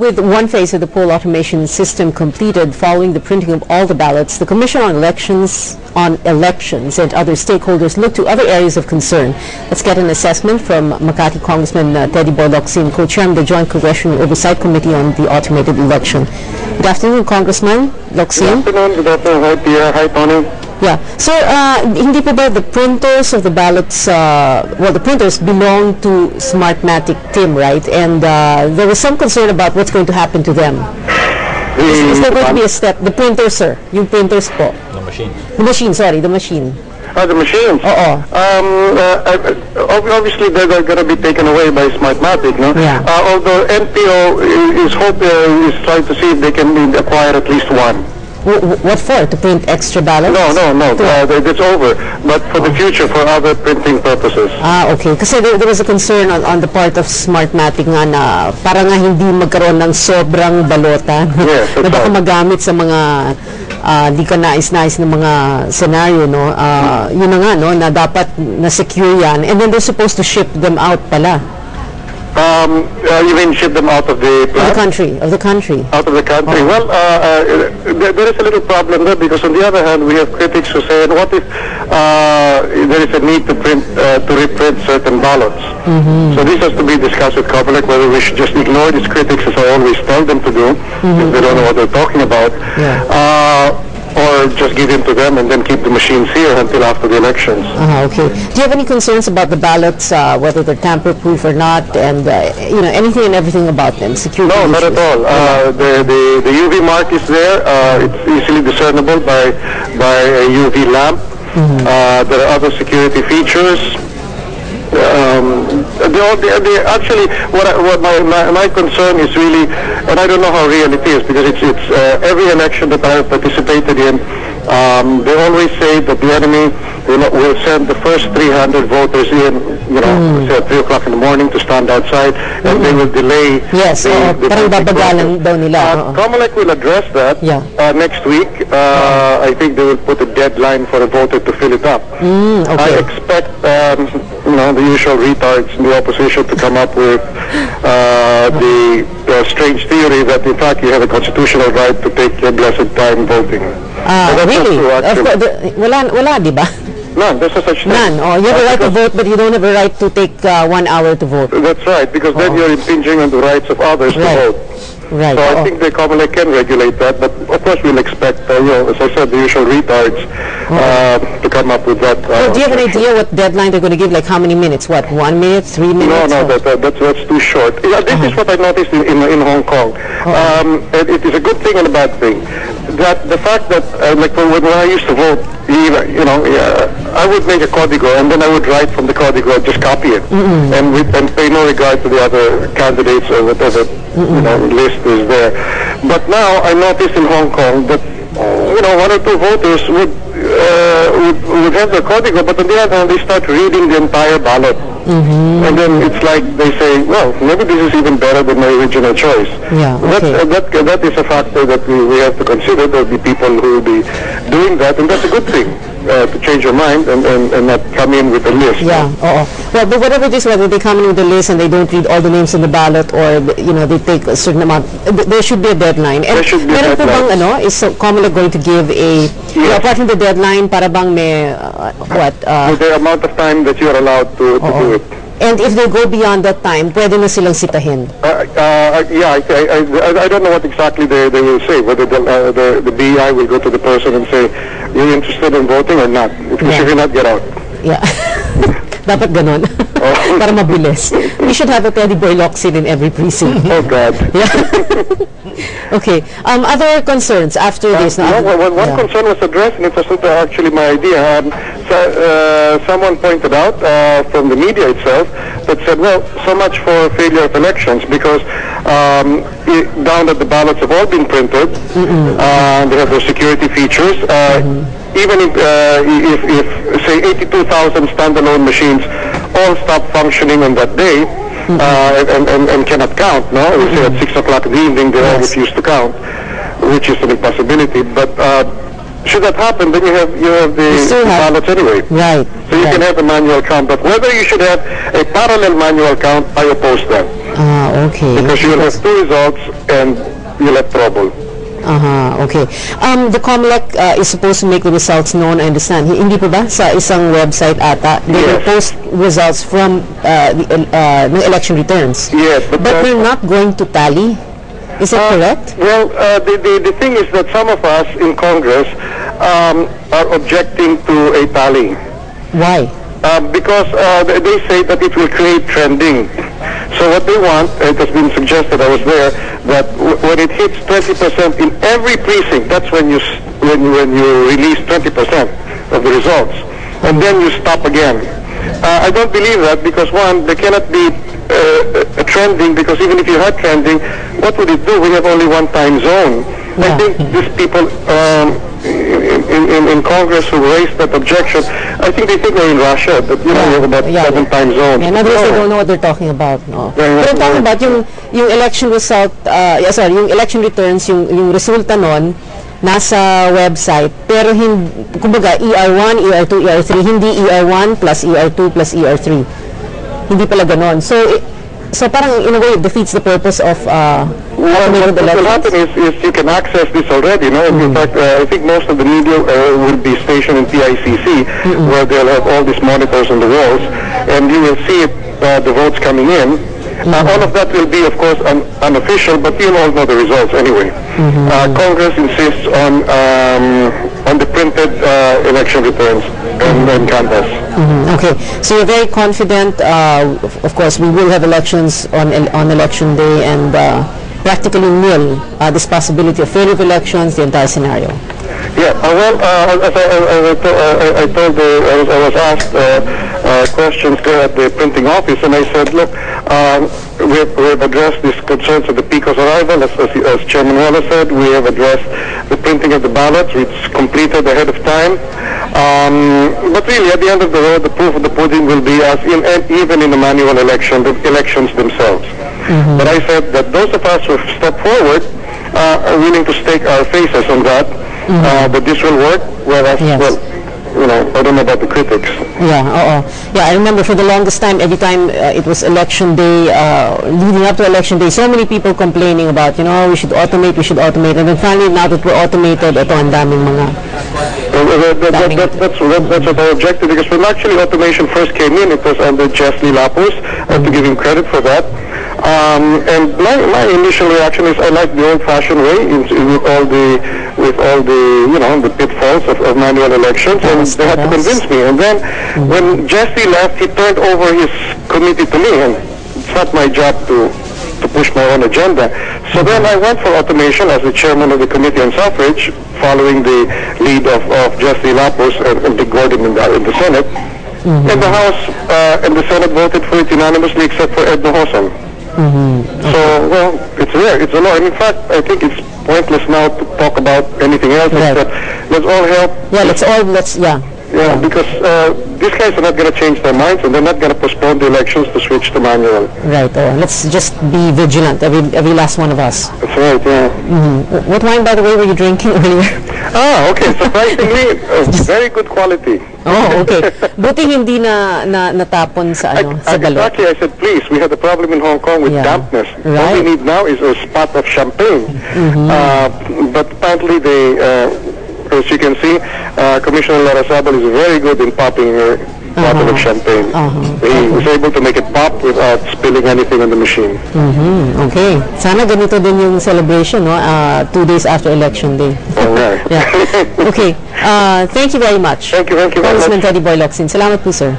With one phase of the poll automation system completed following the printing of all the ballots, the Commission on Elections and other stakeholders look to other areas of concern. Let's get an assessment from Makati Congressman Teddy Boy Locsin, co-chair of the Joint Congressional Oversight Committee on the Automated Election. Good afternoon, Congressman Locsin. Good afternoon. Good afternoon. Hi, Pia. Hi, Tony. Yeah. Sir, hindi po ba the printers of the ballots, well, the printers belong to Smartmatic team, right? And there was some concern about what's going to happen to them. Is there going to be a step? The printers, sir. Yung printers po. The machine. The machine, sorry, the machine. The machines? Obviously, they're going to be taken away by Smartmatic, no? Yeah. Although NPO is trying to see if they can acquire at least one. What for? To print extra ballots? No. It's over. But for the future, for other printing purposes. Okay. Kasi there was a concern on the part of Smartmatic nga na para nga hindi magkaroon ng sobrang balota. Yes, na baka magamit sa mga di ka nais-nais ng mga scenario, no? Yun na nga, no? Na dapat na-secure yan. And then they're supposed to ship them out pala. You mean ship them out of the plant? Of the country. Out of the country. Well, there is a little problem there because on the other hand, we have critics who say, what if there is a need to reprint certain ballots? So this has to be discussed with COMELEC, whether we should just ignore these critics, as I always tell them to do, if they don't know what they're talking about. Or just give in to them and then keep the machines here until after the elections. Okay. Do you have any concerns about the ballots, whether they're tamper-proof or not, and anything and everything about them? Security No, not issues? at all. The UV mark is there. It's easily discernible by a UV lamp. There are other security features. Actually, what my concern is really, and I don't know how real it is because it's every election that I have participated in, they always say that the enemy will send the first 300 voters in, say at 3 o'clock in the morning to stand outside, and they will delay. Yes, parang babagalan daw nila. COMELEC will address that next week. I think they will put a deadline for a voter to fill it up. Okay. I expect the usual retards in the opposition to come up with the strange theory that in fact you have a constitutional right to take your blessed time voting. Really? Wala, di ba? None. There's no such thing. None. You have a right to vote, but you don't have a right to take 1 hour to vote. That's right, because then you're impinging on the rights of others to vote. Right. So I think the COMELEC can regulate that, but of course we'll expect, as I said, the usual retards to come up with that. Do you have an idea what deadline they're going to give? Like how many minutes? What, 1 minute, 3 minutes? No, that's too short. This is what I noticed in Hong Kong. It is a good thing and a bad thing. That the fact that, like when I used to vote, I would make a código and then I would write from the código and just copy it, and pay no regard to the other candidates or whatever list is there. But now I noticed in Hong Kong that 1 or 2 voters would have their código, but on the other hand they start reading the entire ballot. And then it's like they say, well, maybe this is even better than my original choice. Yeah, okay. That is a factor that we have to consider. There will be people who will be doing that, and that's a good thing, to change your mind and not come in with a list. Yeah, Well, but whatever it is, whether they come in with a list and they don't read all the names in the ballot, or they take a certain amount, there should be a deadline. And there should be a deadline. Is COMELEC going to give a, apart from the deadline, para bang may, the amount of time that you are allowed to do it. And if they go beyond that time, pwede na silang sitahin? I don't know what exactly they will say, whether the BI will go to the person and say, you're interested in voting or not. If you not, get out. Yeah. Dapat ganon. Para mabilis. We should have a Teddy Boy Locsin in every precinct. Oh, God. Yeah. Okay. Other concerns after this? One concern was addressed, and it wasn't actually my idea. Someone pointed out from the media itself that said, well, so much for failure of elections, because down that the ballots have all been printed, they have their security features. Even if say 82,000 standalone machines all stop functioning on that day and cannot count, we say at 6 o'clock in the evening they all refuse to count, which is an impossibility. But should that happen, then you have the ballots anyway. Right. So you can have a manual count, but whether you should have a parallel manual count, I oppose that. Okay. Because you'll have two results and you'll have trouble. Okay. The COMELEC is supposed to make the results known, I understand. Hindi po ba? Sa isang website ata, they will post results from the election returns. Yes. But they're not going to tally. Is that correct? Well, the thing is that some of us in Congress are objecting to a tally. Why? Because they say that it will create trending. So what they want, it has been suggested, I was there, that when it hits 20% in every precinct, that's when you release 20% of the results, and then you stop again. I don't believe that, because one, there cannot be a trending, because even if you had trending, what would it do? We have only one time zone. I think these people in Congress who raised that objection, I think they think we're in Russia, that we have about 7 time zones. In other words, they don't know what they're talking about. No. Pero talking about yung election result, yung election returns, yung resulta nun, nasa website, pero kumbaga ER1, ER2, ER3, hindi ER1 plus ER2 plus ER3. Hindi pala ganon. So parang in a way it defeats the purpose of automated elections. What will happen is you can access this already. No? In fact, I think most of the media will be stationed in PICC, where they'll have all these monitors on the walls, and you will see the votes coming in. All of that will be, of course, unofficial, but you'll all know the results anyway. Congress insists on the printed election returns and canvas. Okay, so you're very confident. Of course, we will have elections on election day, and practically nil this possibility of failure of elections, the entire scenario. Yeah, well, as I was asked questions there at the printing office, and I said, look, we have addressed these concerns of the PICO's arrival, as Chairman Wallace said. We have addressed the printing of the ballots, which is completed ahead of time. But really, at the end of the road, the proof of the pudding will be even in the manual election, the elections themselves. But I said that those of us who have stepped forward are willing to stake our faces on that, that this will work, whereas, well, I don't know about the critics. Yeah, I remember for the longest time, every time it was election day, leading up to election day, so many people complaining about, we should automate, and then finally, now that we're automated, ito ang daming mga... That's what I objected, because when actually automation first came in, it was under Jesli Lapus, to give him credit for that. And my initial reaction is I like the old-fashioned way with all the pitfalls of manual elections, and they had to convince me. And then when Jesse left, he turned over his committee to me, and it's not my job to push my own agenda. So then I went for automation as the chairman of the Committee on Suffrage, following the lead of Jesse Lapus and Dick Gordon in the Senate. And the House and the Senate voted for it unanimously, except for Ed Hosan. So, well, it's there. It's a law. And in fact, I think it's pointless now to talk about anything else except let's all help. Yeah, because these guys are not going to change their minds, and they're not going to postpone the elections to switch to manual. Right. Let's just be vigilant, every last one of us. That's right, yeah. What wine, by the way, were you drinking earlier? Okay. Surprisingly, very good quality. Okay. Buti hindi natapon sa sa balot. Exactly, I said, please, we had a problem in Hong Kong with dampness. Right. All we need now is a spot of champagne. But apparently as you can see, Commissioner Larrazabal is very good in popping a bottle of champagne. He was able to make it pop without spilling anything on the machine. Okay. Sana ganito din yung celebration, 2 days after election day. All right. Okay. Thank you very much. Thank you very much. Congressman Teddy Boy Locsin. Salamat po, sir.